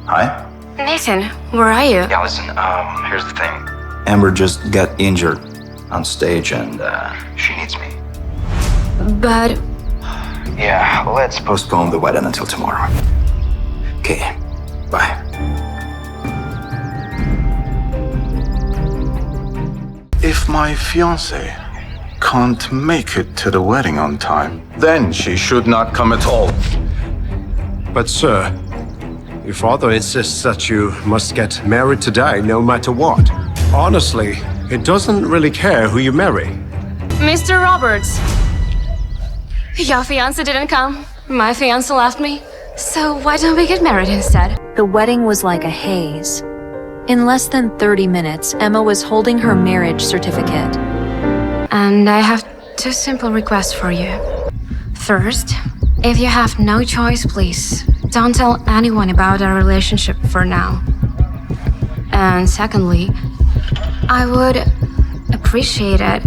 Hi? Nathan, where are you? Yeah, listen, here's the thing. Amber just got injured on stage and, she needs me. But Yeah, let's postpone the wedding until tomorrow. Okay, bye. If my fiancée can't make it to the wedding on time, then she should not come at all. But sir, your father insists that you must get married today no matter what. Honestly, he doesn't really care who you marry. Mr. Roberts, your fiancé didn't come. My fiancé left me. So why don't we get married instead? The wedding was like a haze. In less than 30 minutes, Emma was holding her marriage certificate. And I have two simple requests for you. First, if you have no choice, please don't tell anyone about our relationship for now. And secondly, I would appreciate it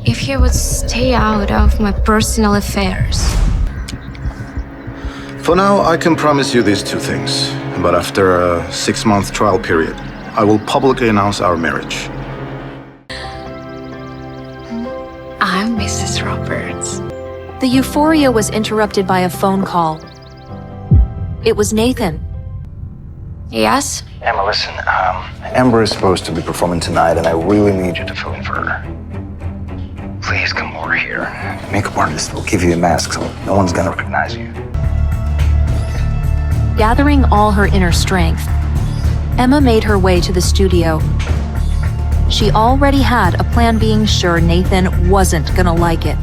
if you would stay out of my personal affairs. For now, I can promise you these two things. But after a 6-month trial period, I will publicly announce our marriage. I'm Mrs. Roberts. The euphoria was interrupted by a phone call. It was Nathan. Yes? Emma, listen, Amber is supposed to be performing tonight, and I really need you to fill in for her. Please come over here. Makeup artist will give you a mask so no one's gonna recognize you. Gathering all her inner strength, Emma made her way to the studio. She already had a plan, being sure Nathan wasn't gonna like it.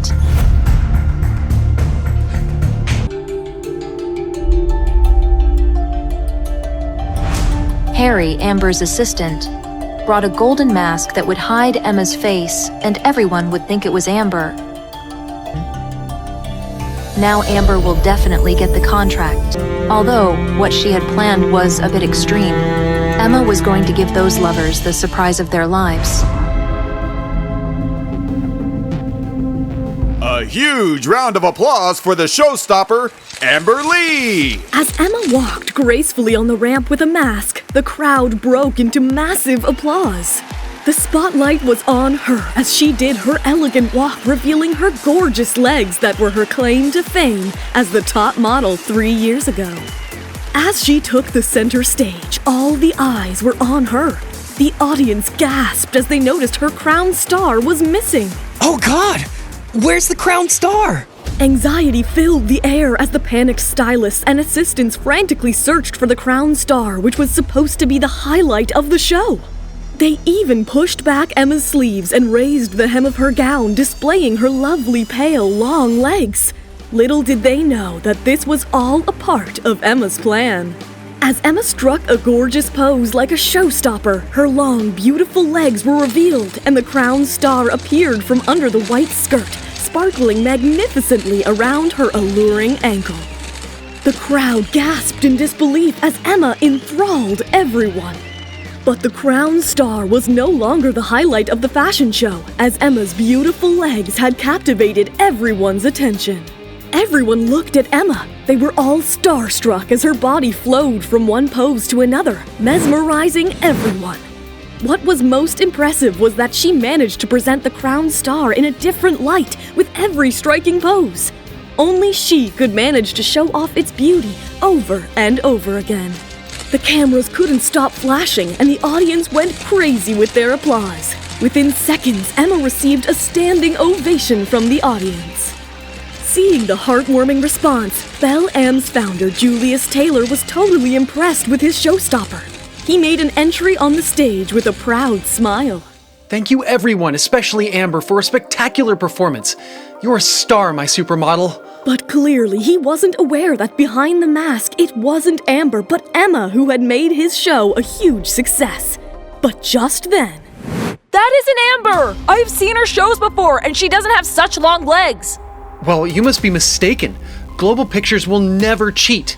Harry, Amber's assistant, brought a golden mask that would hide Emma's face, and everyone would think it was Amber. Now Amber will definitely get the contract. Although what she had planned was a bit extreme, Emma was going to give those lovers the surprise of their lives. A huge round of applause for the showstopper, Amber Lee! As Emma walked gracefully on the ramp with a mask, the crowd broke into massive applause. The spotlight was on her as she did her elegant walk, revealing her gorgeous legs that were her claim to fame as the top model 3 years ago. As she took the center stage, all the eyes were on her. The audience gasped as they noticed her crown star was missing. Oh God! Where's the crown star? Anxiety filled the air as the panicked stylists and assistants frantically searched for the crown star, which was supposed to be the highlight of the show. They even pushed back Emma's sleeves and raised the hem of her gown, displaying her lovely, pale, long legs. Little did they know that this was all a part of Emma's plan. As Emma struck a gorgeous pose like a showstopper, her long, beautiful legs were revealed and the crown star appeared from under the white skirt, sparkling magnificently around her alluring ankle. The crowd gasped in disbelief as Emma enthralled everyone. But the crown star was no longer the highlight of the fashion show, as Emma's beautiful legs had captivated everyone's attention. Everyone looked at Emma. They were all starstruck as her body flowed from one pose to another, mesmerizing everyone. What was most impressive was that she managed to present the crown star in a different light with every striking pose. Only she could manage to show off its beauty over and over again. The cameras couldn't stop flashing, and the audience went crazy with their applause. Within seconds, Emma received a standing ovation from the audience. Seeing the heartwarming response, Belle Am's founder, Julius Taylor, was totally impressed with his showstopper. He made an entry on the stage with a proud smile. Thank you everyone, especially Amber, for a spectacular performance. You're a star, my supermodel. But clearly, he wasn't aware that behind the mask, it wasn't Amber, but Emma who had made his show a huge success. But just then... That isn't Amber! I've seen her shows before, and she doesn't have such long legs. Well, you must be mistaken. Global Pictures will never cheat.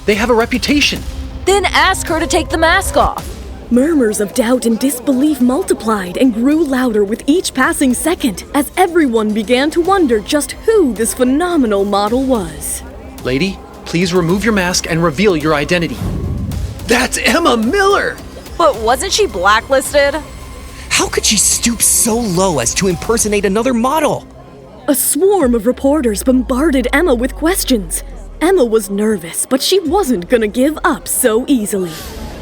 They have a reputation. Then ask her to take the mask off. Murmurs of doubt and disbelief multiplied and grew louder with each passing second as everyone began to wonder just who this phenomenal model was. Lady, please remove your mask and reveal your identity. That's Emma Miller! But wasn't she blacklisted? How could she stoop so low as to impersonate another model? A swarm of reporters bombarded Emma with questions. Emma was nervous, but she wasn't gonna give up so easily.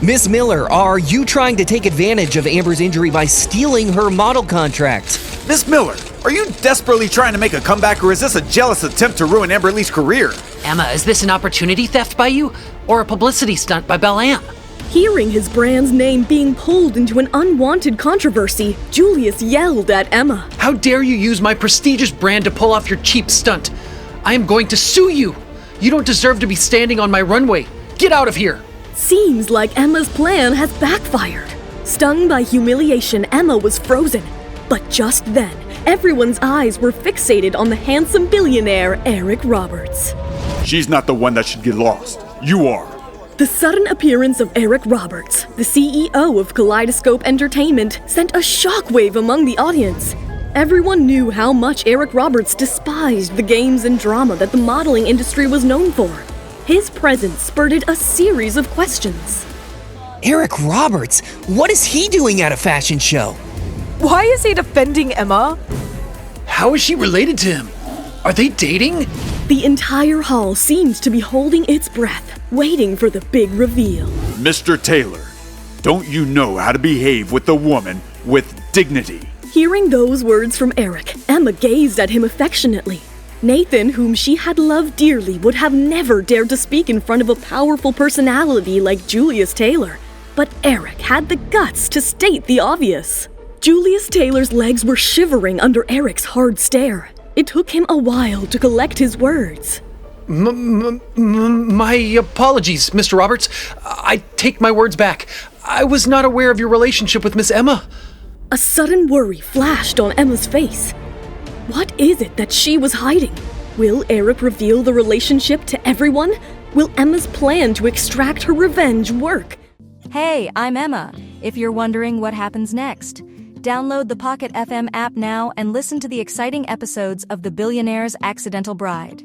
Miss Miller, are you trying to take advantage of Amber's injury by stealing her model contract? Miss Miller, are you desperately trying to make a comeback, or is this a jealous attempt to ruin Amber Lee's career? Emma, is this an opportunity theft by you? Or a publicity stunt by Belle-Anne? Hearing his brand's name being pulled into an unwanted controversy, Julius yelled at Emma. How dare you use my prestigious brand to pull off your cheap stunt? I am going to sue you! You don't deserve to be standing on my runway. Get out of here! Seems like Emma's plan has backfired. Stung by humiliation, Emma was frozen. But just then, everyone's eyes were fixated on the handsome billionaire Eric Roberts. She's not the one that should get lost. You are. The sudden appearance of Eric Roberts, the CEO of Kaleidoscope Entertainment, sent a shockwave among the audience. Everyone knew how much Eric Roberts despised the games and drama that the modeling industry was known for. His presence spurred a series of questions. Eric Roberts? What is he doing at a fashion show? Why is he defending Emma? How is she related to him? Are they dating? The entire hall seemed to be holding its breath, waiting for the big reveal. Mr. Taylor, don't you know how to behave with a woman with dignity? Hearing those words from Eric, Emma gazed at him affectionately. Nathan, whom she had loved dearly, would have never dared to speak in front of a powerful personality like Julius Taylor. But Eric had the guts to state the obvious. Julius Taylor's legs were shivering under Eric's hard stare. It took him a while to collect his words. My apologies, Mr. Roberts. I take my words back. I was not aware of your relationship with Miss Emma. A sudden worry flashed on Emma's face. What is it that she was hiding? Will Eric reveal the relationship to everyone? Will Emma's plan to extract her revenge work? Hey, I'm Emma. If you're wondering what happens next, download the Pocket FM app now and listen to the exciting episodes of The Billionaire's Accidental Bride.